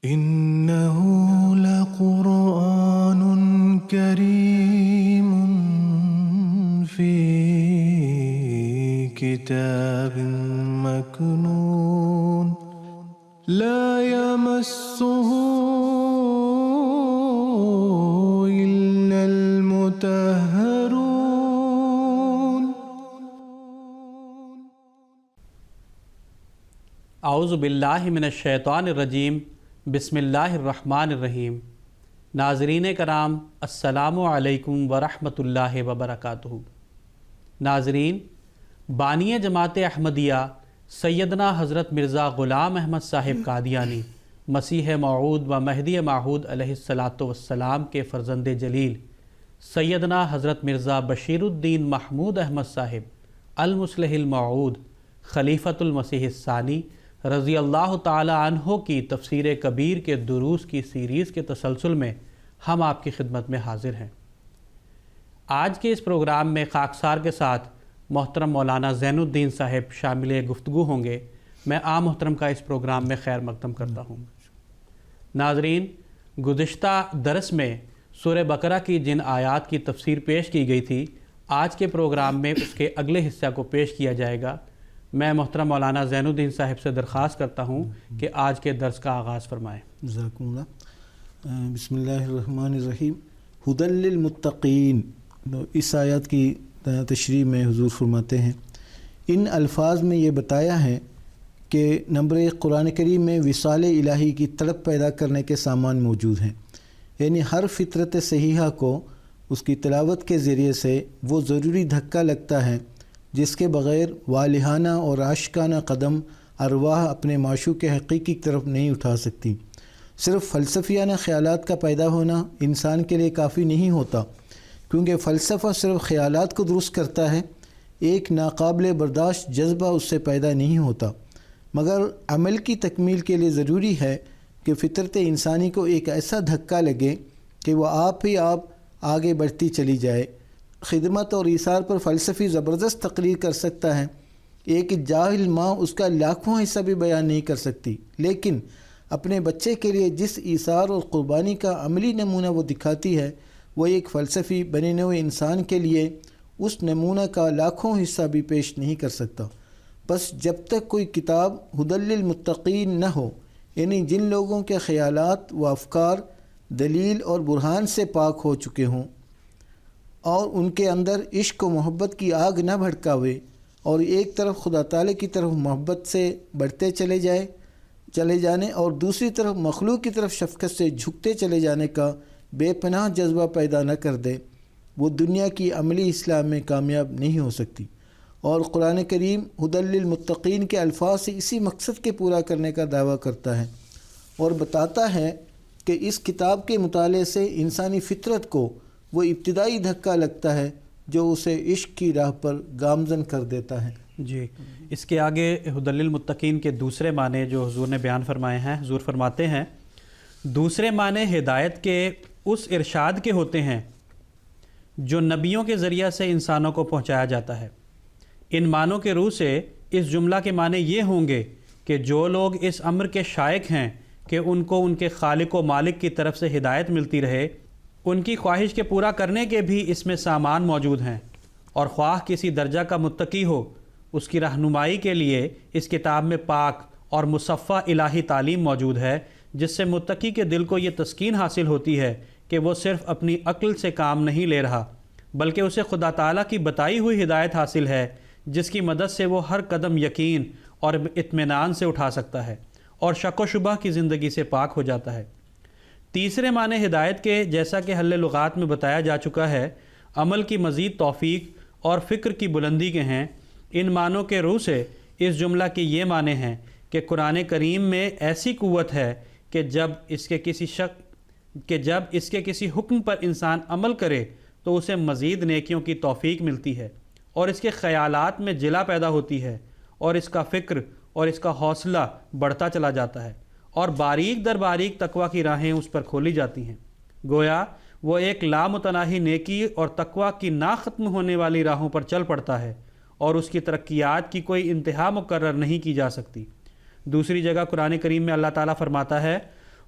إنه لقرآن كريم في كتاب مكنون لا يمسه إلا المطهرون اعوذ باللہ من الشیطان الرجیم بسم اللہ الرحمن الرحیم۔ ناظرین کرام السلام علیکم ورحمۃ اللہ وبرکاتہ۔ ناظرین، بانی جماعت احمدیہ سیدنا حضرت مرزا غلام احمد صاحب قادیانی مسیح موعود و مہدی موعود علیہ السلام کے فرزند جلیل سیدنا حضرت مرزا بشیر الدین محمود احمد صاحب المصلح الموعود خلیفۃ المسیح الثانی رضی اللہ تعالی عنہ کی تفسیر کبیر کے دروس کی سیریز کے تسلسل میں ہم آپ کی خدمت میں حاضر ہیں۔ آج کے اس پروگرام میں خاکسار کے ساتھ محترم مولانا زین الدین صاحب شامل گفتگو ہوں گے۔ میں عام محترم کا اس پروگرام میں خیر مقدم کرتا ہوں۔ ناظرین، گزشتہ درس میں سورہ بقرہ کی جن آیات کی تفسیر پیش کی گئی تھی، آج کے پروگرام میں اس کے اگلے حصہ کو پیش کیا جائے گا۔ میں محترم مولانا زین الدین صاحب سے درخواست کرتا ہوں کہ آج کے درس کا آغاز فرمائیں۔ جزاکم اللہ۔ بسم اللہ الرحمن الرحیم۔ ھدی للمتقین، اس آیات کی تشریح میں حضور فرماتے ہیں، ان الفاظ میں یہ بتایا ہے کہ نمبر ایک، قرآن کریم میں وصال الہی کی طلب پیدا کرنے کے سامان موجود ہیں، یعنی ہر فطرت صحیحہ کو اس کی تلاوت کے ذریعے سے وہ ضروری دھکا لگتا ہے جس کے بغیر والہانہ اور عاشقانہ قدم ارواح اپنے معشوق کے حقیقی کی طرف نہیں اٹھا سکتی۔ صرف فلسفیانہ خیالات کا پیدا ہونا انسان کے لیے کافی نہیں ہوتا، کیونکہ فلسفہ صرف خیالات کو درست کرتا ہے، ایک ناقابل برداشت جذبہ اس سے پیدا نہیں ہوتا، مگر عمل کی تکمیل کے لیے ضروری ہے کہ فطرت انسانی کو ایک ایسا دھکا لگے کہ وہ آپ ہی آپ آگے بڑھتی چلی جائے۔ خدمت اور ایثار پر فلسفی زبردست تقریر کر سکتا ہے، ایک جاہل ماں اس کا لاکھواں حصہ بھی بیان نہیں کر سکتی، لیکن اپنے بچے کے لیے جس ایثار اور قربانی کا عملی نمونہ وہ دکھاتی ہے، وہ ایک فلسفی بنے ہوئے انسان کے لیے اس نمونہ کا لاکھوں حصہ بھی پیش نہیں کر سکتا۔ بس جب تک کوئی کتاب ھدی للمتقین نہ ہو، یعنی جن لوگوں کے خیالات و افکار دلیل اور برہان سے پاک ہو چکے ہوں اور ان کے اندر عشق و محبت کی آگ نہ بھڑکاوے، اور ایک طرف خدا تعالی کی طرف محبت سے بڑھتے چلے جانے اور دوسری طرف مخلوق کی طرف شفقت سے جھکتے چلے جانے کا بے پناہ جذبہ پیدا نہ کر دے، وہ دنیا کی عملی اصلاح میں کامیاب نہیں ہو سکتی۔ اور قرآن کریم ھدی للمتقین کے الفاظ سے اسی مقصد کے پورا کرنے کا دعویٰ کرتا ہے اور بتاتا ہے کہ اس کتاب کے مطالعے سے انسانی فطرت کو وہ ابتدائی دھکا لگتا ہے جو اسے عشق کی راہ پر گامزن کر دیتا ہے۔ جی، اس کے آگے ھدی للمتقین کے دوسرے معنی جو حضور نے بیان فرمائے ہیں، حضور فرماتے ہیں دوسرے معنی ہدایت کے اس ارشاد کے ہوتے ہیں جو نبیوں کے ذریعہ سے انسانوں کو پہنچایا جاتا ہے۔ ان معنوں کے روح سے اس جملہ کے معنی یہ ہوں گے کہ جو لوگ اس امر کے شائق ہیں کہ ان کو ان کے خالق و مالک کی طرف سے ہدایت ملتی رہے، ان کی خواہش کے پورا کرنے کے بھی اس میں سامان موجود ہیں، اور خواہ کسی درجہ کا متقی ہو، اس کی رہنمائی کے لیے اس کتاب میں پاک اور مصفہ الہی تعلیم موجود ہے، جس سے متقی کے دل کو یہ تسکین حاصل ہوتی ہے کہ وہ صرف اپنی عقل سے کام نہیں لے رہا، بلکہ اسے خدا تعالیٰ کی بتائی ہوئی ہدایت حاصل ہے، جس کی مدد سے وہ ہر قدم یقین اور اطمینان سے اٹھا سکتا ہے اور شک و شبہ کی زندگی سے پاک ہو جاتا ہے۔ تیسرے معنی ہدایت کے، جیسا کہ حل لغات میں بتایا جا چکا ہے، عمل کی مزید توفیق اور فکر کی بلندی کے ہیں۔ ان معنوں کے روح سے اس جملہ کے یہ معنی ہیں کہ قرآن کریم میں ایسی قوت ہے کہ جب اس کے کسی حکم پر انسان عمل کرے تو اسے مزید نیکیوں کی توفیق ملتی ہے، اور اس کے خیالات میں جلا پیدا ہوتی ہے، اور اس کا فکر اور اس کا حوصلہ بڑھتا چلا جاتا ہے، اور باریک در باریک تقوی کی راہیں اس پر کھولی جاتی ہیں۔ گویا وہ ایک لامتناہی نیکی اور تقوی کی نہ ختم ہونے والی راہوں پر چل پڑتا ہے، اور اس کی ترقیات کی کوئی انتہا مقرر نہیں کی جا سکتی۔ دوسری جگہ قرآن کریم میں اللہ تعالیٰ فرماتا ہے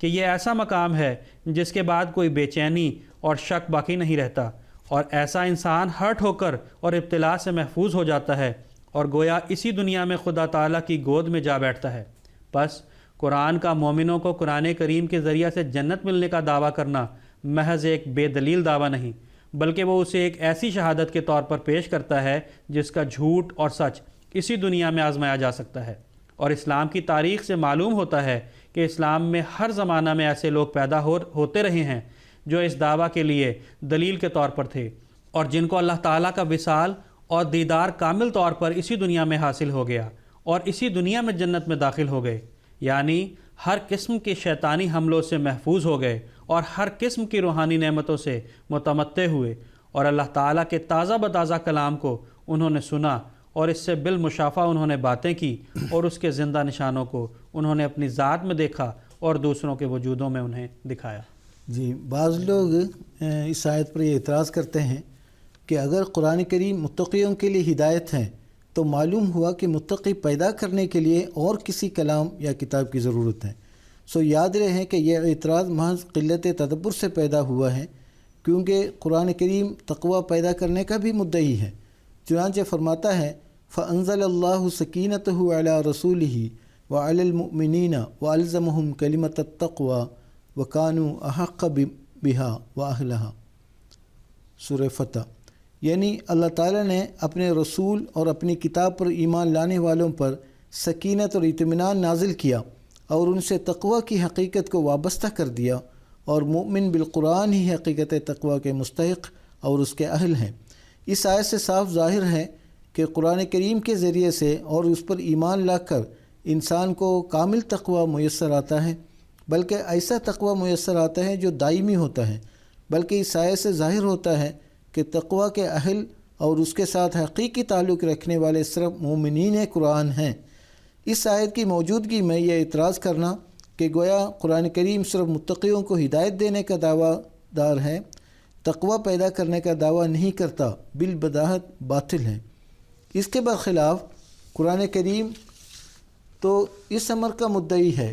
کہ یہ ایسا مقام ہے جس کے بعد کوئی بے چینی اور شک باقی نہیں رہتا، اور ایسا انسان ہرٹ ہو کر اور ابتلا سے محفوظ ہو جاتا ہے اور گویا اسی دنیا میں خدا تعالیٰ کی گود میں جا بیٹھتا ہے۔ بس قرآن کا مومنوں کو قرآن کریم کے ذریعہ سے جنت ملنے کا دعویٰ کرنا محض ایک بے دلیل دعویٰ نہیں، بلکہ وہ اسے ایک ایسی شہادت کے طور پر پیش کرتا ہے جس کا جھوٹ اور سچ اسی دنیا میں آزمایا جا سکتا ہے۔ اور اسلام کی تاریخ سے معلوم ہوتا ہے کہ اسلام میں ہر زمانہ میں ایسے لوگ پیدا ہوتے رہے ہیں جو اس دعویٰ کے لیے دلیل کے طور پر تھے، اور جن کو اللہ تعالیٰ کا وصال اور دیدار کامل طور پر اسی دنیا میں حاصل ہو گیا اور اسی دنیا میں جنت میں داخل ہو گئے، یعنی ہر قسم کے شیطانی حملوں سے محفوظ ہو گئے اور ہر قسم کی روحانی نعمتوں سے متمتع ہوئے، اور اللہ تعالیٰ کے تازہ بتازہ کلام کو انہوں نے سنا اور اس سے بالمشافہ انہوں نے باتیں کی، اور اس کے زندہ نشانوں کو انہوں نے اپنی ذات میں دیکھا اور دوسروں کے وجودوں میں انہیں دکھایا۔ جی، بعض لوگ اس آیت پر یہ اعتراض کرتے ہیں کہ اگر قرآن کریم متقیوں کے لیے ہدایت ہے تو معلوم ہوا کہ متقی پیدا کرنے کے لیے اور کسی کلام یا کتاب کی ضرورت ہے۔ سو یاد رہے کہ یہ اعتراض محض قلت تدبر سے پیدا ہوا ہے، کیونکہ قرآن کریم تقوی پیدا کرنے کا بھی مدعی ہے۔ چنانچہ فرماتا ہے فَأَنزَلَ اللَّهُ سَكِينَتَهُ عَلَى رَسُولِهِ وَعَلَى الْمُؤْمِنِينَ وَأَلْزَمَهُمْ كَلِمَةَ التَّقْوَى وَكَانُوا أَحَقَّ بِهَا وَأَهْلَهَا۔ سورہ فتح، یعنی اللہ تعالیٰ نے اپنے رسول اور اپنی کتاب پر ایمان لانے والوں پر سکینت اور اطمینان نازل کیا اور ان سے تقوی کی حقیقت کو وابستہ کر دیا، اور مومن بالقرآن ہی حقیقت تقوی کے مستحق اور اس کے اہل ہیں۔ اس آیت سے صاف ظاہر ہے کہ قرآن کریم کے ذریعے سے اور اس پر ایمان لا کر انسان کو کامل تقوی میسر آتا ہے، بلکہ ایسا تقوی میسر آتا ہے جو دائمی ہوتا ہے، بلکہ اس آیت سے ظاہر ہوتا ہے کہ تقوی کے اہل اور اس کے ساتھ حقیقی تعلق رکھنے والے صرف مومنین قرآن ہیں۔ اس آیت کی موجودگی میں یہ اعتراض کرنا کہ گویا قرآن کریم صرف متقیوں کو ہدایت دینے کا دعویٰ دار ہے، تقوی پیدا کرنے کا دعویٰ نہیں کرتا، بالبداہت باطل ہے۔ اس کے برخلاف قرآن کریم تو اس امر کا مدعی ہے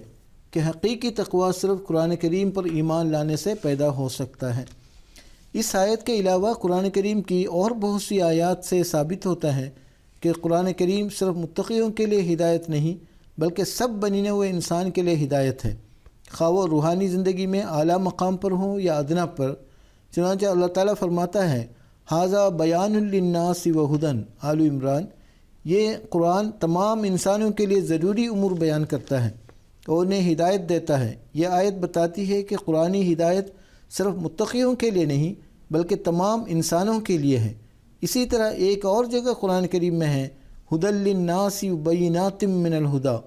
کہ حقیقی تقوی صرف قرآن کریم پر ایمان لانے سے پیدا ہو سکتا ہے۔ اس آیت کے علاوہ قرآن کریم کی اور بہت سی آیات سے ثابت ہوتا ہے کہ قرآن کریم صرف متقیوں کے لیے ہدایت نہیں بلکہ سب بننے ہوئے انسان کے لیے ہدایت ہے، خواہ وہ روحانی زندگی میں اعلیٰ مقام پر ہوں یا ادنا پر۔ چنانچہ اللہ تعالیٰ فرماتا ہے ھذا بیان للناس وہدی، آل عمران، یہ قرآن تمام انسانوں کے لیے ضروری امور بیان کرتا ہے اور انہیں ہدایت دیتا ہے۔ یہ آیت بتاتی ہے کہ قرآنی ہدایت صرف متقیوں کے لیے نہیں بلکہ تمام انسانوں کے لیے ہے۔ اسی طرح ایک اور جگہ قرآن کریم میں ہے ھدی للناس وبینات من الھدی،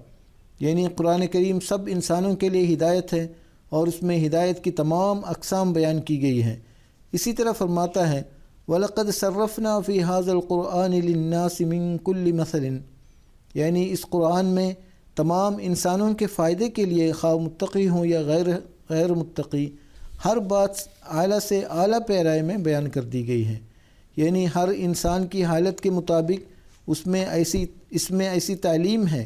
یعنی قرآن کریم سب انسانوں کے لیے ہدایت ہے اور اس میں ہدایت کی تمام اقسام بیان کی گئی ہیں۔ اسی طرح فرماتا ہے وَلَقَدْ صَرَّفْنَا فِي هَذَا الْقُرْآنِ لِلنَّاسِ مِنْ كُلِّ مَثَلٍ، یعنی اس قرآن میں تمام انسانوں کے فائدے کے لیے خواہ متقی ہوں یا غیر متقی ہر بات اعلیٰ سے اعلیٰ پیرائے میں بیان کر دی گئی ہے، یعنی ہر انسان کی حالت کے مطابق اس میں ایسی تعلیم ہے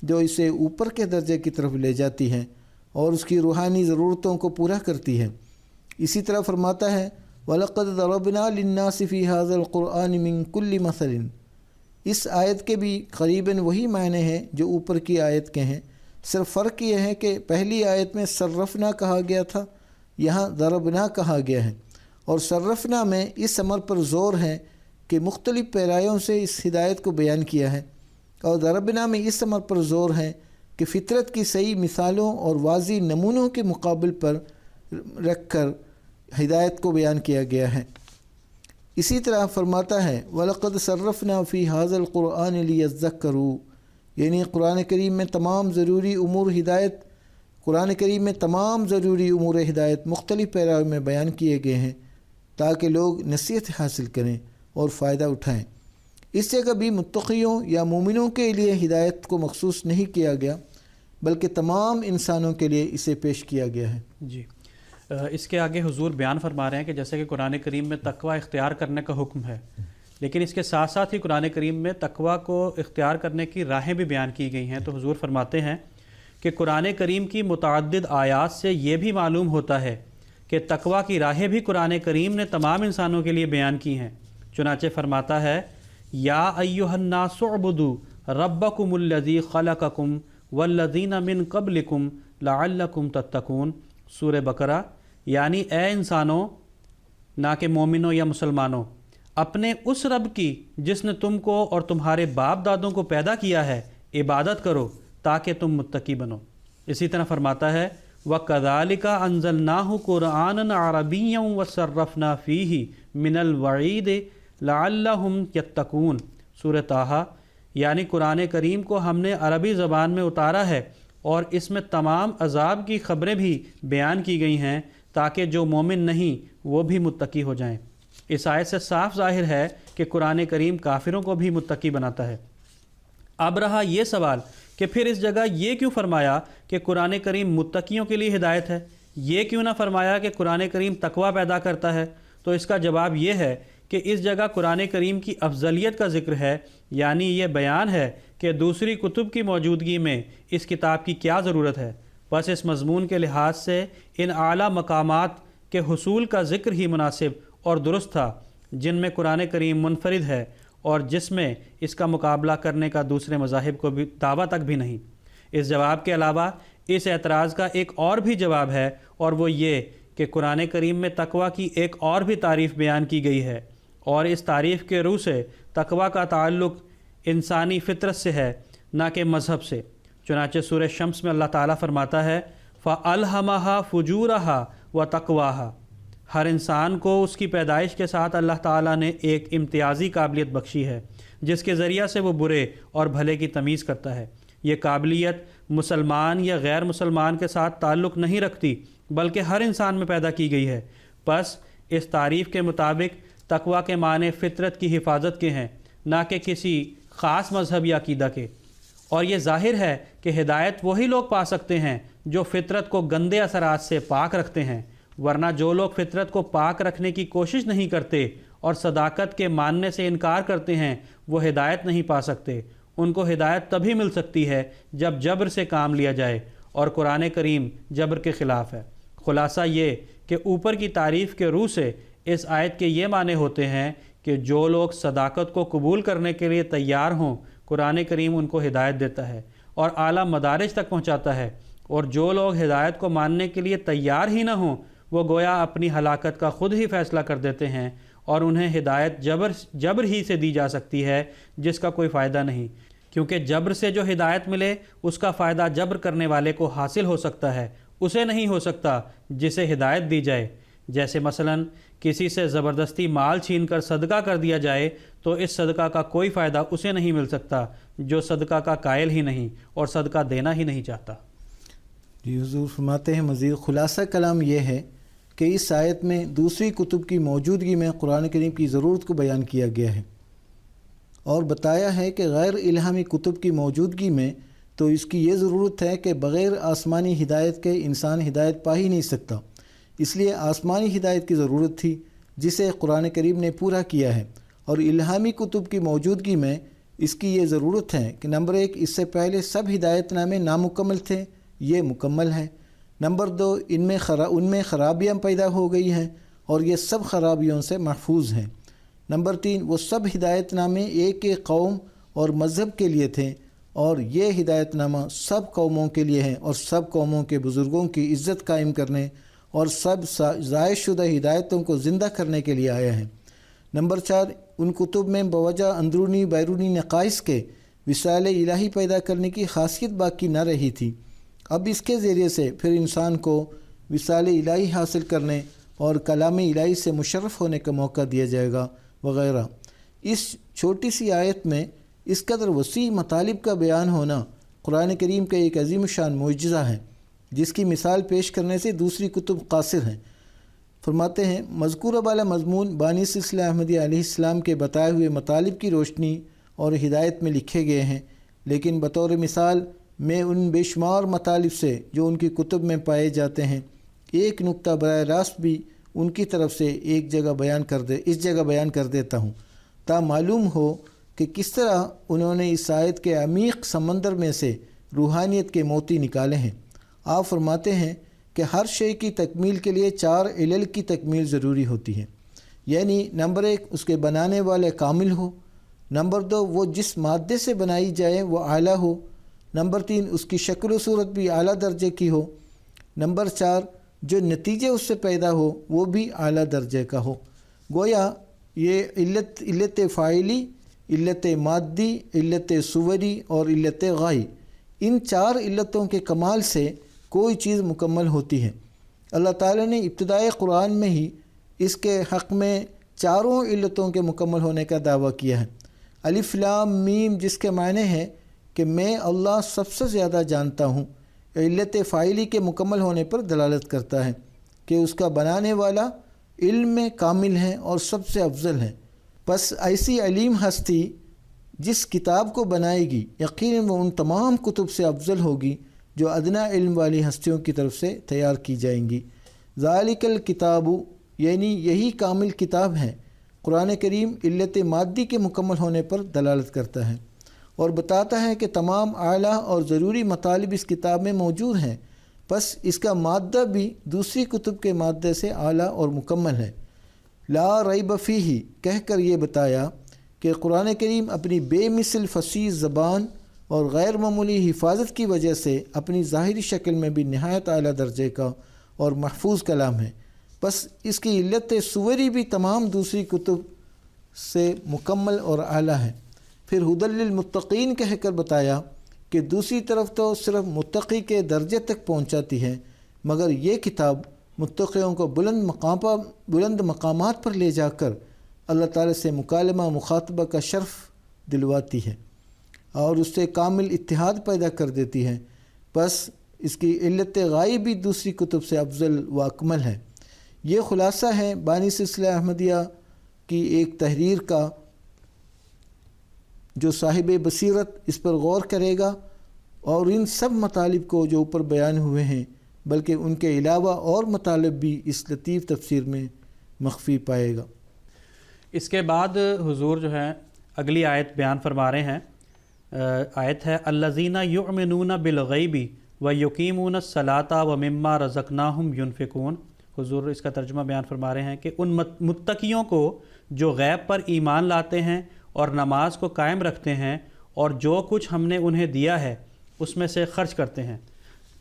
جو اسے اوپر کے درجے کی طرف لے جاتی ہے اور اس کی روحانی ضرورتوں کو پورا کرتی ہے۔ اسی طرح فرماتا ہے وَلَقَدْ ضَرَبْنَا لِلنَّاسِ فِي هَذَا الْقُرْآنِ مِنْ كُلِّ مَثَلٍ۔ اس آیت کے بھی قریباً وہی معنی ہیں جو اوپر کی آیت کے ہیں، صرف فرق یہ ہے کہ پہلی آیت میں صرفنا کہا گیا تھا، یہاں ضربنا کہا گیا ہے، اور صرفنا میں اس امر پر زور ہے کہ مختلف پیرایوں سے اس ہدایت کو بیان کیا ہے، اور ضربنا میں اس امر پر زور ہے کہ فطرت کی صحیح مثالوں اور واضح نمونوں کے مقابل پر رکھ کر ہدایت کو بیان کیا گیا ہے۔ اسی طرح فرماتا ہے وَلَقَدْ صَرَّفْنَا فِي هَذَا الْقُرْآنِ لِيَذَّكَّرُوا، یعنی قرآن کریم میں تمام ضروری امور ہدایت مختلف پیراؤں میں بیان کیے گئے ہیں تاکہ لوگ نصیحت حاصل کریں اور فائدہ اٹھائیں۔ اس جگہ بھی متقیوں یا مومنوں کے لیے ہدایت کو مخصوص نہیں کیا گیا بلکہ تمام انسانوں کے لیے اسے پیش کیا گیا ہے۔ جی، اس کے آگے حضور بیان فرما رہے ہیں کہ جیسے کہ قرآن کریم میں تقوی اختیار کرنے کا حکم ہے، لیکن اس کے ساتھ ساتھ ہی قرآن کریم میں تقوی کو اختیار کرنے کی راہیں بھی بیان کی گئی ہیں۔ تو حضور فرماتے ہیں کہ قرآن کریم کی متعدد آیات سے یہ بھی معلوم ہوتا ہے کہ تقوی کی راہیں بھی قرآن کریم نے تمام انسانوں کے لیے بیان کی ہیں۔ چنانچہ فرماتا ہے یا ایھا الناس اعبدوا ربکم الذی خلقکم والذین من قبلکم لعلکم تتقون، سورہ بقرہ، یعنی اے انسانوں، نہ کہ مومنوں یا مسلمانوں، اپنے اس رب کی جس نے تم کو اور تمہارے باپ دادوں کو پیدا کیا ہے عبادت کرو تاکہ تم متقی بنو۔ اسی طرح فرماتا ہے وَكَذَلِكَ أَنزَلْنَاهُ قُرْآنًا عَرَبِيًّا وَصَرَّفْنَا فِيهِ مِنَ الْوَعِيدِ لَعَلَّهُمْ يَتَّقُونَ، سورہ طٰہٰ، یعنی قرآن کریم کو ہم نے عربی زبان میں اتارا ہے اور اس میں تمام عذاب کی خبریں بھی بیان کی گئی ہیں تاکہ جو مومن نہیں وہ بھی متقی ہو جائیں۔ اس آیت سے صاف ظاہر ہے کہ قرآن کریم کافروں کو بھی متقی بناتا ہے۔ اب رہا یہ سوال کہ پھر اس جگہ یہ کیوں فرمایا کہ قرآن کریم متقیوں کے لیے ہدایت ہے، یہ کیوں نہ فرمایا کہ قرآن کریم تقوی پیدا کرتا ہے؟ تو اس کا جواب یہ ہے کہ اس جگہ قرآن کریم کی افضلیت کا ذکر ہے، یعنی یہ بیان ہے کہ دوسری کتب کی موجودگی میں اس کتاب کی کیا ضرورت ہے۔ بس اس مضمون کے لحاظ سے ان اعلیٰ مقامات کے حصول کا ذکر ہی مناسب اور درست تھا جن میں قرآن کریم منفرد ہے اور جس میں اس کا مقابلہ کرنے کا دوسرے مذاہب کو بھی دعویٰ تک بھی نہیں۔ اس جواب کے علاوہ اس اعتراض کا ایک اور بھی جواب ہے، اور وہ یہ کہ قرآن کریم میں تقوی کی ایک اور بھی تعریف بیان کی گئی ہے، اور اس تعریف کے روح سے تقوی کا تعلق انسانی فطرت سے ہے نہ کہ مذہب سے۔ چنانچہ سورہ شمس میں اللہ تعالیٰ فرماتا ہے فَأَلْهَمَهَا فُجُورَهَا وَتَقْوَاهَا، ہر انسان کو اس کی پیدائش کے ساتھ اللہ تعالیٰ نے ایک امتیازی قابلیت بخشی ہے جس کے ذریعہ سے وہ برے اور بھلے کی تمیز کرتا ہے۔ یہ قابلیت مسلمان یا غیر مسلمان کے ساتھ تعلق نہیں رکھتی بلکہ ہر انسان میں پیدا کی گئی ہے۔ بس اس تعریف کے مطابق تقوی کے معنی فطرت کی حفاظت کے ہیں، نہ کہ کسی خاص مذہب یا عقیدہ کے۔ اور یہ ظاہر ہے کہ ہدایت وہی لوگ پا سکتے ہیں جو فطرت کو گندے اثرات سے پاک رکھتے ہیں، ورنہ جو لوگ فطرت کو پاک رکھنے کی کوشش نہیں کرتے اور صداقت کے ماننے سے انکار کرتے ہیں وہ ہدایت نہیں پا سکتے۔ ان کو ہدایت تبھی مل سکتی ہے جب جبر سے کام لیا جائے، اور قرآن کریم جبر کے خلاف ہے۔ خلاصہ یہ کہ اوپر کی تعریف کے روح سے اس آیت کے یہ معنی ہوتے ہیں کہ جو لوگ صداقت کو قبول کرنے کے لیے تیار ہوں قرآن کریم ان کو ہدایت دیتا ہے اور اعلیٰ مدارج تک پہنچاتا ہے، اور جو لوگ ہدایت کو ماننے کے لیے تیار ہی نہ ہوں وہ گویا اپنی ہلاکت کا خود ہی فیصلہ کر دیتے ہیں، اور انہیں ہدایت جبر ہی سے دی جا سکتی ہے جس کا کوئی فائدہ نہیں، کیونکہ جبر سے جو ہدایت ملے اس کا فائدہ جبر کرنے والے کو حاصل ہو سکتا ہے، اسے نہیں ہو سکتا جسے ہدایت دی جائے۔ جیسے مثلاً کسی سے زبردستی مال چھین کر صدقہ کر دیا جائے تو اس صدقہ کا کوئی فائدہ اسے نہیں مل سکتا جو صدقہ کا قائل ہی نہیں اور صدقہ دینا ہی نہیں چاہتا۔ جی حضور فرماتے ہیں مزید خلاصہ کلام یہ ہے کہ اس آیت میں دوسری کتب کی موجودگی میں قرآن کریم کی ضرورت کو بیان کیا گیا ہے، اور بتایا ہے کہ غیر الہامی کتب کی موجودگی میں تو اس کی یہ ضرورت ہے کہ بغیر آسمانی ہدایت کے انسان ہدایت پا ہی نہیں سکتا، اس لیے آسمانی ہدایت کی ضرورت تھی جسے قرآن کریم نے پورا کیا ہے، اور الہامی کتب کی موجودگی میں اس کی یہ ضرورت ہے کہ نمبر 1 اس سے پہلے سب ہدایت نامے نامکمل تھے، یہ مکمل ہے۔ نمبر 2 ان میں خرابیاں پیدا ہو گئی ہیں اور یہ سب خرابیوں سے محفوظ ہیں۔ نمبر 3 وہ سب ہدایت نامے ایک ایک قوم اور مذہب کے لیے تھے، اور یہ ہدایت نامہ سب قوموں کے لیے ہے اور سب قوموں کے بزرگوں کی عزت قائم کرنے اور سب ضائع شدہ ہدایتوں کو زندہ کرنے کے لیے آیا ہے۔ نمبر 4 ان کتب میں بوجہ اندرونی بیرونی نقائص کے وسائل الہی پیدا کرنے کی خاصیت باقی نہ رہی تھی، اب اس کے ذریعے سے پھر انسان کو وسائل الہی حاصل کرنے اور کلام الہی سے مشرف ہونے کا موقع دیا جائے گا وغیرہ۔ اس چھوٹی سی آیت میں اس قدر وسیع مطالب کا بیان ہونا قرآن کریم کا ایک عظیم شان معجزہ ہے جس کی مثال پیش کرنے سے دوسری کتب قاصر ہیں۔ فرماتے ہیں مذکورہ بالا مضمون بانی سلسلہ احمدیہ علیہ السلام کے بتائے ہوئے مطالب کی روشنی اور ہدایت میں لکھے گئے ہیں، لیکن بطور مثال میں ان بے شمار مطالب سے جو ان کی کتب میں پائے جاتے ہیں ایک نقطہ براہ راست بھی ان کی طرف سے اس جگہ بیان کر دیتا ہوں تا معلوم ہو کہ کس طرح انہوں نے اس آیت کے عمیق سمندر میں سے روحانیت کے موتی نکالے ہیں۔ آپ فرماتے ہیں کہ ہر شے کی تکمیل کے لیے 4 علل کی تکمیل ضروری ہوتی ہے، یعنی نمبر 1 اس کے بنانے والے کامل ہو، نمبر 2 وہ جس مادے سے بنائی جائے وہ اعلیٰ ہو، نمبر 3 اس کی شکل و صورت بھی اعلیٰ درجے کی ہو، نمبر 4 جو نتیجے اس سے پیدا ہو وہ بھی اعلیٰ درجے کا ہو۔ گویا یہ علت فاعلی، علت مادی، علت صوری اور علت غائی، ان 4 علتوں کے کمال سے کوئی چیز مکمل ہوتی ہے۔ اللہ تعالیٰ نے ابتدائے قرآن میں ہی اس کے حق میں 4 علتوں کے مکمل ہونے کا دعویٰ کیا ہے۔ الف لام میم جس کے معنی ہے کہ میں اللہ سب سے زیادہ جانتا ہوں، علت فاعلی کے مکمل ہونے پر دلالت کرتا ہے کہ اس کا بنانے والا علم میں کامل ہے اور سب سے افضل ہے۔ پس ایسی علیم ہستی جس کتاب کو بنائے گی یقیناً وہ ان تمام کتب سے افضل ہوگی جو ادنا علم والی ہستیوں کی طرف سے تیار کی جائیں گی۔ ذالک الکتاب یعنی یہی کامل کتاب ہے۔ قرآن کریم علت مادی کے مکمل ہونے پر دلالت کرتا ہے اور بتاتا ہے کہ تمام اعلیٰ اور ضروری مطالب اس کتاب میں موجود ہیں، بس اس کا مادہ بھی دوسری کتب کے مادے سے اعلیٰ اور مکمل ہے۔ لا ریب فیہ کہہ کر یہ بتایا کہ قرآن کریم اپنی بے مثل فصیح زبان اور غیر معمولی حفاظت کی وجہ سے اپنی ظاہری شکل میں بھی نہایت اعلیٰ درجے کا اور محفوظ کلام ہے، بس اس کی علت صوری بھی تمام دوسری کتب سے مکمل اور اعلیٰ ہے۔ پھر ہدی للمتقین کہہ کر بتایا کہ دوسری طرف تو صرف متقی کے درجے تک پہنچاتی ہے، مگر یہ کتاب متقیوں کو بلند مقامات پر لے جا کر اللہ تعالیٰ سے مکالمہ مخاطبہ کا شرف دلواتی ہے اور اس سے کامل اتحاد پیدا کر دیتی ہے، بس اس کی علت غائب بھی دوسری کتب سے افضل و اکمل ہے۔ یہ خلاصہ ہے بانی سلسلہ احمدیہ کی ایک تحریر کا، جو صاحب بصیرت اس پر غور کرے گا اور ان سب مطالب کو جو اوپر بیان ہوئے ہیں بلکہ ان کے علاوہ اور مطالب بھی اس لطیف تفسیر میں مخفی پائے گا۔ اس کے بعد حضور جو ہے اگلی آیت بیان فرما رہے ہیں۔ آیت ہے الذین یؤمنون بالغیب ویقیمون الصلاۃ ومما رزقناہم ینفقون۔ حضور اس کا ترجمہ بیان فرما رہے ہیں کہ ان متقیوں کو جو غیب پر ایمان لاتے ہیں اور نماز کو قائم رکھتے ہیں اور جو کچھ ہم نے انہیں دیا ہے اس میں سے خرچ کرتے ہیں۔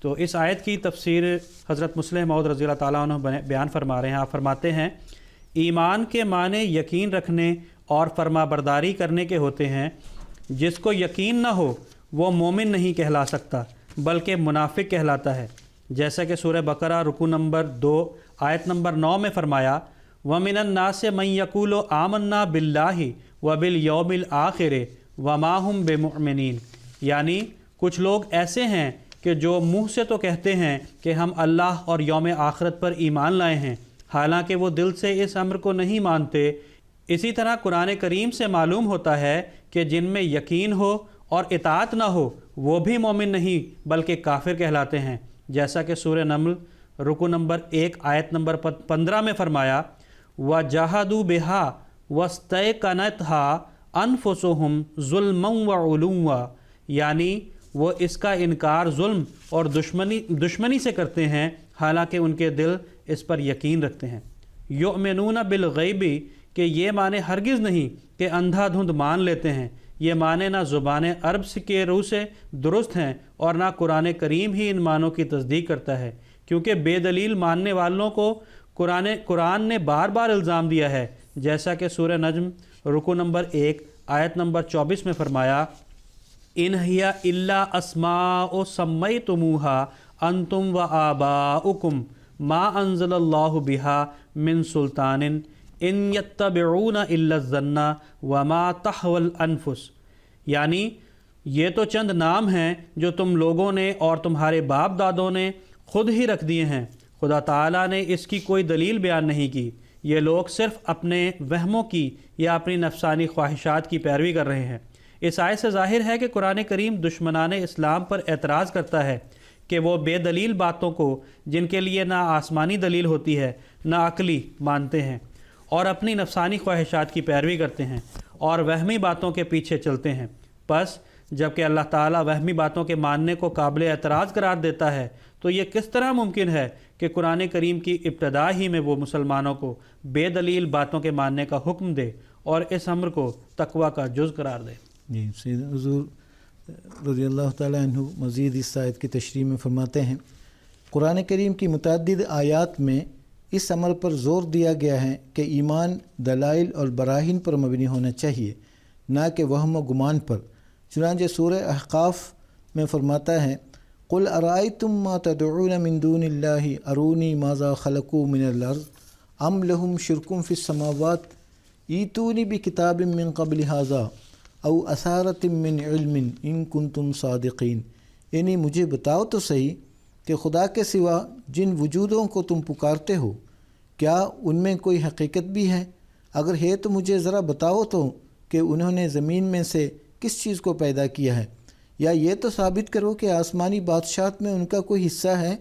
تو اس آیت کی تفسیر حضرت مسلم موعود رضی اللہ تعالیٰ عنہ بیان فرما رہے ہیں۔ آپ فرماتے ہیں ایمان کے معنی یقین رکھنے اور فرما برداری کرنے کے ہوتے ہیں۔ جس کو یقین نہ ہو وہ مومن نہیں کہلا سکتا بلکہ منافق کہلاتا ہے، جیسا کہ سورہ بقرہ رکوع نمبر 2 آیت نمبر 9 میں فرمایا وَمِنَ النَّاسِ مَن يَقُولُ آمَنَّا بِاللَّهِ وَبِالْيَوْمِ الْآخِرِ وَمَا هُمْ بِمُؤْمِنِينَ، یعنی کچھ لوگ ایسے ہیں کہ جو منہ سے تو کہتے ہیں کہ ہم اللہ اور یوم آخرت پر ایمان لائے ہیں، حالانکہ وہ دل سے اس امر کو نہیں مانتے۔ اسی طرح قرآن کریم سے معلوم ہوتا ہے کہ جن میں یقین ہو اور اطاعت نہ ہو وہ بھی مومن نہیں بلکہ کافر کہلاتے ہیں، جیسا کہ سورہ نمل رکوع نمبر 1 آیت نمبر 15 میں فرمایا وَجَاهَدُوا بِهَا وَاسْتَيْقَنَتْهَا أَنفُسُهُمْ ظُلْمًا وَعُلُوًّا، یعنی وہ اس کا انکار ظلم اور دشمنی سے کرتے ہیں حالانکہ ان کے دل اس پر یقین رکھتے ہیں۔ یؤمنون بالغیب کہ یہ معنی ہرگز نہیں کہ اندھا دھند مان لیتے ہیں، یہ معنی نہ زبان عرب کے روح سے درست ہیں اور نہ قرآن کریم ہی ان معنوں کی تصدیق کرتا ہے، کیونکہ بے دلیل ماننے والوں کو قرآن نے بار بار الزام دیا ہے، جیسا کہ سورہ نجم رکوع نمبر 1 آیت نمبر 24 میں فرمایا ان ہی الا اسماء سمیتموها انتم وآباؤکم ما انزل اللہ بها من سلطان ان یتبعون الا الظن وما تحوی الانفس، یعنی یہ تو چند نام ہیں جو تم لوگوں نے اور تمہارے باپ دادوں نے خود ہی رکھ دیے ہیں، خدا تعالیٰ نے اس کی کوئی دلیل بیان نہیں کی، یہ لوگ صرف اپنے وہموں کی یا اپنی نفسانی خواہشات کی پیروی کر رہے ہیں۔ اس آیت سے ظاہر ہے کہ قرآن کریم دشمنان اسلام پر اعتراض کرتا ہے کہ وہ بے دلیل باتوں کو جن کے لیے نہ آسمانی دلیل ہوتی ہے نہ عقلی مانتے ہیں اور اپنی نفسانی خواہشات کی پیروی کرتے ہیں اور وہمی باتوں کے پیچھے چلتے ہیں۔ پس جبکہ اللہ تعالیٰ وہمی باتوں کے ماننے کو قابل اعتراض قرار دیتا ہے، تو یہ کس طرح ممکن ہے کہ قرآن کریم کی ابتدا ہی میں وہ مسلمانوں کو بے دلیل باتوں کے ماننے کا حکم دے اور اس امر کو تقوی کا جز قرار دے؟ جی، سید حضور رضی اللہ تعالیٰ عنہ مزید اس آیت کی تشریح میں فرماتے ہیں، قرآن کریم کی متعدد آیات میں اس امر پر زور دیا گیا ہے کہ ایمان دلائل اور براہین پر مبنی ہونا چاہیے، نہ کہ وہم و گمان پر۔ چنانچہ سورہ احقاف میں فرماتا ہے، قل ارائیتم ما تدعون من دون اللہ ارونی ماذا خلقوا من الارض ام لہم شرک فی السماوات ایتونی بکتاب من قبل ھذا او اثارۃ من علم ان کنتم صادقین، یعنی مجھے بتاؤ تو صحیح کہ خدا کے سوا جن وجودوں کو تم پکارتے ہو کیا ان میں کوئی حقیقت بھی ہے؟ اگر ہے تو مجھے ذرا بتاؤ تو کہ انہوں نے زمین میں سے کس چیز کو پیدا کیا ہے، یا یہ تو ثابت کرو کہ آسمانی بادشاہت میں ان کا کوئی حصہ ہے،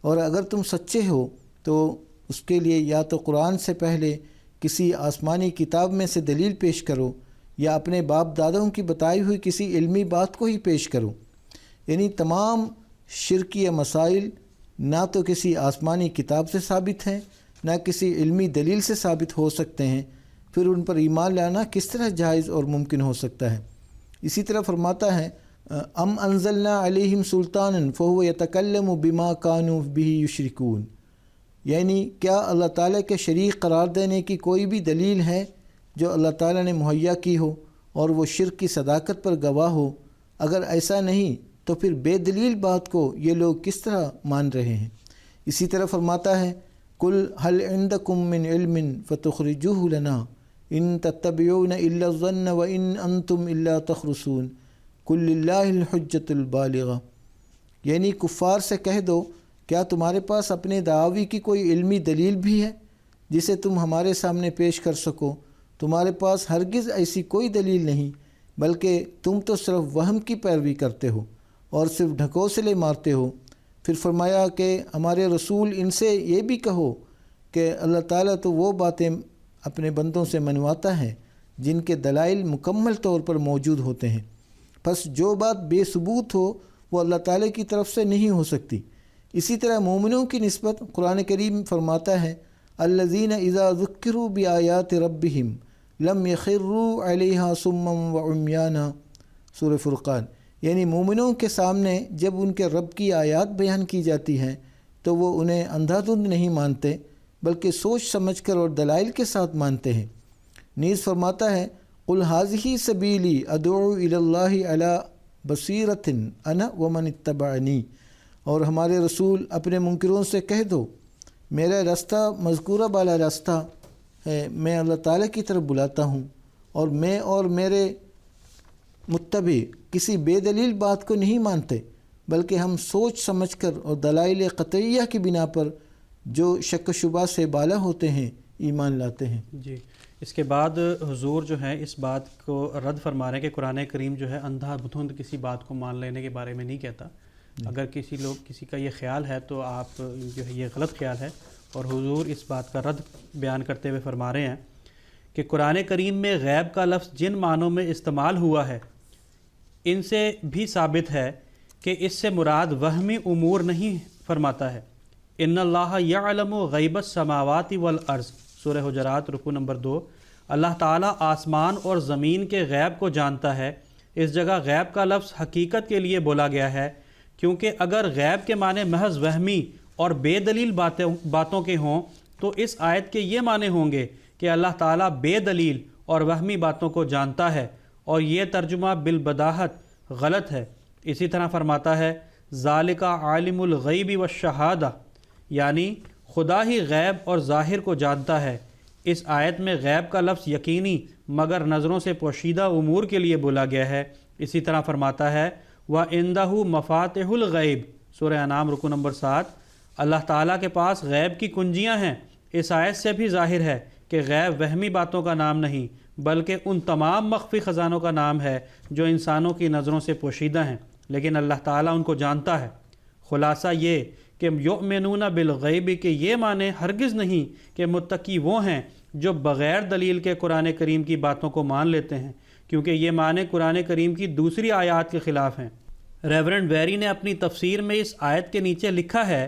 اور اگر تم سچے ہو تو اس کے لیے یا تو قرآن سے پہلے کسی آسمانی کتاب میں سے دلیل پیش کرو یا اپنے باپ دادوں کی بتائی ہوئی کسی علمی بات کو ہی پیش کرو۔ یعنی تمام شرکیہ مسائل نہ تو کسی آسمانی کتاب سے ثابت ہیں نہ کسی علمی دلیل سے ثابت ہو سکتے ہیں، پھر ان پر ایمان لانا کس طرح جائز اور ممکن ہو سکتا ہے؟ اسی طرح فرماتا ہے، ام انزلنا علیہم سلطانا فہو یتکلم بما کانوا بہ یشرکون، یعنی کیا اللہ تعالیٰ کے شریک قرار دینے کی کوئی بھی دلیل ہے جو اللہ تعالیٰ نے مہیا کی ہو اور وہ شرک کی صداقت پر گواہ ہو؟ اگر ایسا نہیں تو پھر بے دلیل بات کو یہ لوگ کس طرح مان رہے ہیں؟ اسی طرح فرماتا ہے، قل هل عندکم من علم فتخرجوه لنا ان تتبعون الا الظن وان انتم الا تخرصون قل للہ الحجۃ البالغہ، یعنی کفار سے کہہ دو کیا تمہارے پاس اپنے دعاوی کی کوئی علمی دلیل بھی ہے جسے تم ہمارے سامنے پیش کر سکو؟ تمہارے پاس ہرگز ایسی کوئی دلیل نہیں، بلکہ تم تو صرف وہم کی پیروی کرتے ہو اور صرف ڈھکوسلے مارتے ہو۔ پھر فرمایا کہ ہمارے رسول ان سے یہ بھی کہو کہ اللہ تعالیٰ تو وہ باتیں اپنے بندوں سے منواتا ہے جن کے دلائل مکمل طور پر موجود ہوتے ہیں، پس جو بات بے ثبوت ہو وہ اللہ تعالیٰ کی طرف سے نہیں ہو سکتی۔ اسی طرح مومنوں کی نسبت قرآن کریم فرماتا ہے، الذین اذا ذکروا بآیات ربہم لم یخروا علیہا صما وعمیانا، سورہ فرقان، یعنی مومنوں کے سامنے جب ان کے رب کی آیات بیان کی جاتی ہیں تو وہ انہیں اندھا دھند نہیں مانتے بلکہ سوچ سمجھ کر اور دلائل کے ساتھ مانتے ہیں۔ نیز فرماتا ہے، قل ھذہ سبیلی ادعو الی اللہ علی بصیرۃ انا ومن اتبعنی، اور ہمارے رسول اپنے منکروں سے کہہ دو میرا راستہ مذکورہ بالا راستہ ہے، میں اللہ تعالیٰ کی طرف بلاتا ہوں اور میں اور میرے متبع کسی بے دلیل بات کو نہیں مانتے بلکہ ہم سوچ سمجھ کر اور دلائل قطعیہ کی بنا پر جو شک و شبہ سے بالا ہوتے ہیں ایمان لاتے ہیں۔ جی، اس کے بعد حضور جو ہے اس بات کو رد فرما رہے ہیں کہ قرآن کریم جو ہے اندھا دھند کسی بات کو مان لینے کے بارے میں نہیں کہتا۔ اگر کسی کا یہ خیال ہے تو آپ جو ہے یہ غلط خیال ہے، اور حضور اس بات کا رد بیان کرتے ہوئے فرما رہے ہیں کہ قرآن کریم میں غیب کا لفظ جن معنوں میں استعمال ہوا ہے ان سے بھی ثابت ہے کہ اس سے مراد وہمی امور نہیں فرماتا ہے۔ ان اللہ یعلم غیب السماوات والارض، سورہ حجرات رکوع نمبر 2، اللہ تعالیٰ آسمان اور زمین کے غیب کو جانتا ہے۔ اس جگہ غیب کا لفظ حقیقت کے لیے بولا گیا ہے، کیونکہ اگر غیب کے معنی محض وہمی اور بے دلیل باتوں کے ہوں تو اس آیت کے یہ معنی ہوں گے کہ اللہ تعالیٰ بے دلیل اور وہمی باتوں کو جانتا ہے، اور یہ ترجمہ بالبداہت غلط ہے۔ اسی طرح فرماتا ہے، ذالک عالم الغیب والشہادہ، یعنی خدا ہی غیب اور ظاہر کو جانتا ہے۔ اس آیت میں غیب کا لفظ یقینی مگر نظروں سے پوشیدہ امور کے لیے بولا گیا ہے۔ اسی طرح فرماتا ہے، وَعِندَهُ مَفَاتِحُ الْغَیْبِ، سورہ انعام رکوع نمبر 7، اللہ تعالیٰ کے پاس غیب کی کنجیاں ہیں۔ اس آیت سے بھی ظاہر ہے کہ غیب وہمی باتوں کا نام نہیں بلکہ ان تمام مخفی خزانوں کا نام ہے جو انسانوں کی نظروں سے پوشیدہ ہیں، لیکن اللہ تعالیٰ ان کو جانتا ہے۔ خلاصہ یہ کہ یؤمنون بالغیب کے یہ معنی ہرگز نہیں کہ متقی وہ ہیں جو بغیر دلیل کے قرآن کریم کی باتوں کو مان لیتے ہیں، کیونکہ یہ معنی قرآن کریم کی دوسری آیات کے خلاف ہیں۔ ریورنڈ ویری نے اپنی تفسیر میں اس آیت کے نیچے لکھا ہے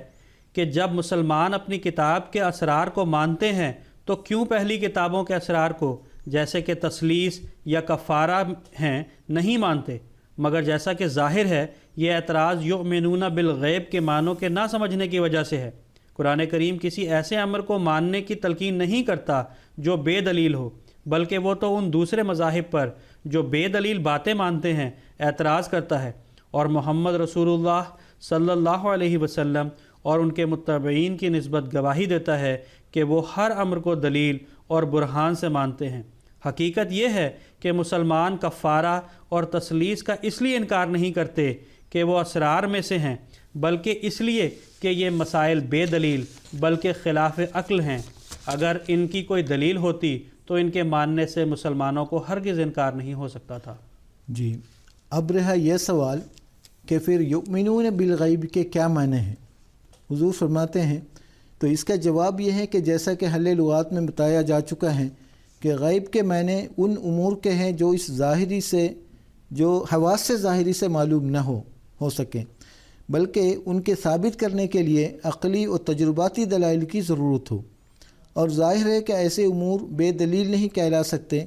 کہ جب مسلمان اپنی کتاب کے اسرار کو مانتے ہیں تو کیوں پہلی کتابوں کے اسرار کو جیسے کہ تثلیث یا کفارہ ہیں نہیں مانتے؟ مگر جیسا کہ ظاہر ہے یہ اعتراض یؤمنون بالغیب کے معنوں کے نہ سمجھنے کی وجہ سے ہے۔ قرآن کریم کسی ایسے امر کو ماننے کی تلقین نہیں کرتا جو بے دلیل ہو، بلکہ وہ تو ان دوسرے مذاہب پر جو بے دلیل باتیں مانتے ہیں اعتراض کرتا ہے، اور محمد رسول اللہ صلی اللہ علیہ وسلم اور ان کے متبعین کی نسبت گواہی دیتا ہے کہ وہ ہر امر کو دلیل اور برہان سے مانتے ہیں۔ حقیقت یہ ہے کہ مسلمان کفارہ اور تثلیث کا اس لیے انکار نہیں کرتے کہ وہ اسرار میں سے ہیں، بلکہ اس لیے کہ یہ مسائل بے دلیل بلکہ خلاف عقل ہیں۔ اگر ان کی کوئی دلیل ہوتی تو ان کے ماننے سے مسلمانوں کو ہرگز انکار نہیں ہو سکتا تھا۔ جی، اب رہا یہ سوال کہ پھر یؤمنون بالغیب کے کیا معنی ہیں؟ حضور فرماتے ہیں تو اس کا جواب یہ ہے کہ جیسا کہ حل لغات میں بتایا جا چکا ہے کہ غیب کے معنی ان امور کے ہیں جو اس ظاہری سے، جو حواس سے ظاہری سے معلوم نہ ہو سکیں، بلکہ ان کے ثابت کرنے کے لیے عقلی اور تجرباتی دلائل کی ضرورت ہو۔ اور ظاہر ہے کہ ایسے امور بے دلیل نہیں کہلا سکتے۔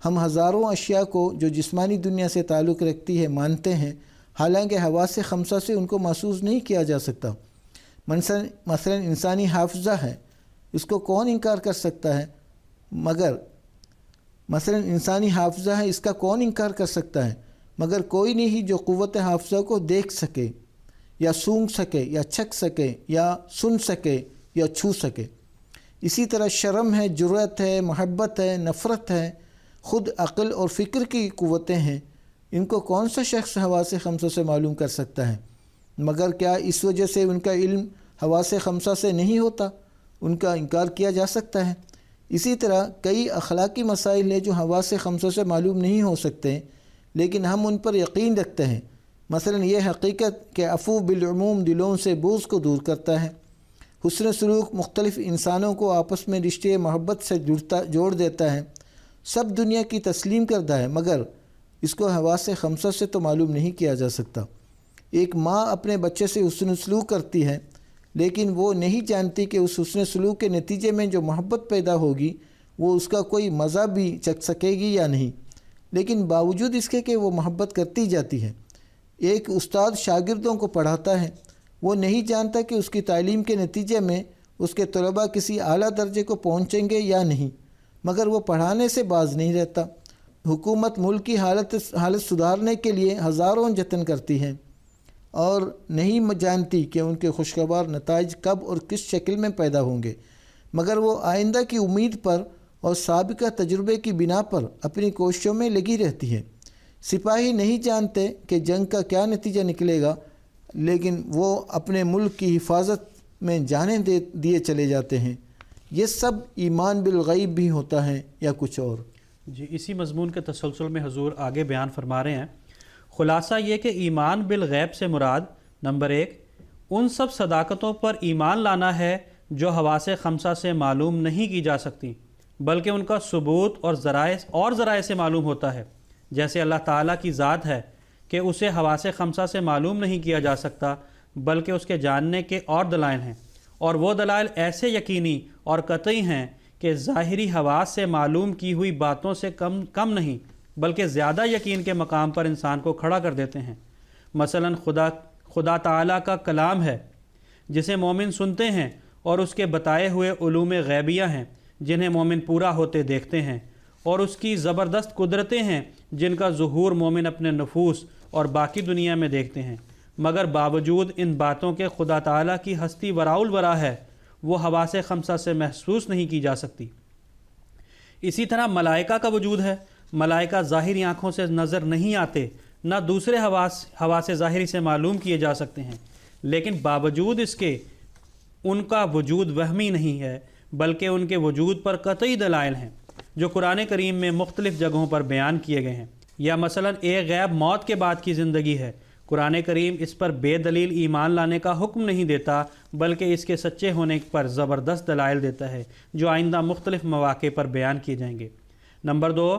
ہم ہزاروں اشیاء کو جو جسمانی دنیا سے تعلق رکھتی ہے مانتے ہیں، حالانکہ حواس خمسہ سے ان کو محسوس نہیں کیا جا سکتا۔ مثلا انسانی حافظہ ہے، اس کو کون انکار کر سکتا ہے؟ اس کا کون انکار کر سکتا ہے؟ مگر کوئی نہیں جو قوت حافظہ کو دیکھ سکے یا سونگھ سکے یا چکھ سکے یا سن سکے یا چھو سکے۔ اسی طرح شرم ہے، جرأت ہے، محبت ہے، نفرت ہے، خود عقل اور فکر کی قوتیں ہیں۔ ان کو کون سا شخص حواس خمسہ سے معلوم کر سکتا ہے؟ مگر کیا اس وجہ سے ان کا علم حواس خمسہ سے نہیں ہوتا؟ ان کا انکار کیا جا سکتا ہے۔ اسی طرح کئی اخلاقی مسائل ہیں جو حواس خمسہ سے معلوم نہیں ہو سکتے، لیکن ہم ان پر یقین رکھتے ہیں۔ مثلا یہ حقیقت کہ عفو بالعموم دلوں سے بغض کو دور کرتا ہے، حسن سلوک مختلف انسانوں کو آپس میں رشتے محبت سے جوڑ دیتا ہے، سب دنیا کی تسلیم کردہ ہے، مگر اس کو حواس خمسہ سے تو معلوم نہیں کیا جا سکتا۔ ایک ماں اپنے بچے سے حسن سلوک کرتی ہے، لیکن وہ نہیں جانتی کہ اس حسن سلوک کے نتیجے میں جو محبت پیدا ہوگی وہ اس کا کوئی مزہ بھی چکھ سکے گی یا نہیں، لیکن باوجود اس کے کہ وہ محبت کرتی جاتی ہے۔ ایک استاد شاگردوں کو پڑھاتا ہے، وہ نہیں جانتا کہ اس کی تعلیم کے نتیجے میں اس کے طلباء کسی اعلیٰ درجے کو پہنچیں گے یا نہیں، مگر وہ پڑھانے سے باز نہیں رہتا۔ حکومت ملک کی حالت سدھارنے کے لیے ہزاروں جتن کرتی ہے اور نہیں جانتی کہ ان کے خوشگوار نتائج کب اور کس شکل میں پیدا ہوں گے، مگر وہ آئندہ کی امید پر اور سابقہ تجربے کی بنا پر اپنی کوششوں میں لگی رہتی ہے۔ سپاہی نہیں جانتے کہ جنگ کا کیا نتیجہ نکلے گا، لیکن وہ اپنے ملک کی حفاظت میں جانیں دیے چلے جاتے ہیں۔ یہ سب ایمان بالغیب بھی ہوتا ہے یا کچھ اور؟ جی، اسی مضمون کے تسلسل میں حضور آگے بیان فرما رہے ہیں۔ خلاصہ یہ کہ ایمان بالغیب سے مراد نمبر 1 ان سب صداقتوں پر ایمان لانا ہے جو حواس خمسہ سے معلوم نہیں کی جا سکتی، بلکہ ان کا ثبوت اور ذرائع سے معلوم ہوتا ہے، جیسے اللہ تعالیٰ کی ذات ہے کہ اسے حواس خمسہ سے معلوم نہیں کیا جا سکتا، بلکہ اس کے جاننے کے اور دلائل ہیں، اور وہ دلائل ایسے یقینی اور قطعی ہیں کہ ظاہری حواس سے معلوم کی ہوئی باتوں سے کم نہیں بلکہ زیادہ یقین کے مقام پر انسان کو کھڑا کر دیتے ہیں۔ مثلا خدا تعالیٰ کا کلام ہے جسے مومن سنتے ہیں، اور اس کے بتائے ہوئے علوم غیبیہ ہیں جنہیں مومن پورا ہوتے دیکھتے ہیں، اور اس کی زبردست قدرتیں ہیں جن کا ظہور مومن اپنے نفوس اور باقی دنیا میں دیکھتے ہیں، مگر باوجود ان باتوں کے خدا تعالیٰ کی ہستی وراء الورا ہے، وہ حواس خمسہ سے محسوس نہیں کی جا سکتی۔ اسی طرح ملائکہ کا وجود ہے، ملائکہ ظاہری آنکھوں سے نظر نہیں آتے، نہ دوسرے حواس ظاہری سے معلوم کیے جا سکتے ہیں، لیکن باوجود اس کے ان کا وجود وہمی نہیں ہے بلکہ ان کے وجود پر قطعی دلائل ہیں جو قرآن کریم میں مختلف جگہوں پر بیان کیے گئے ہیں۔ یا مثلا ایک غیب موت کے بعد کی زندگی ہے، قرآن کریم اس پر بے دلیل ایمان لانے کا حکم نہیں دیتا بلکہ اس کے سچے ہونے پر زبردست دلائل دیتا ہے جو آئندہ مختلف مواقع پر بیان کیے جائیں گے۔ نمبر 2،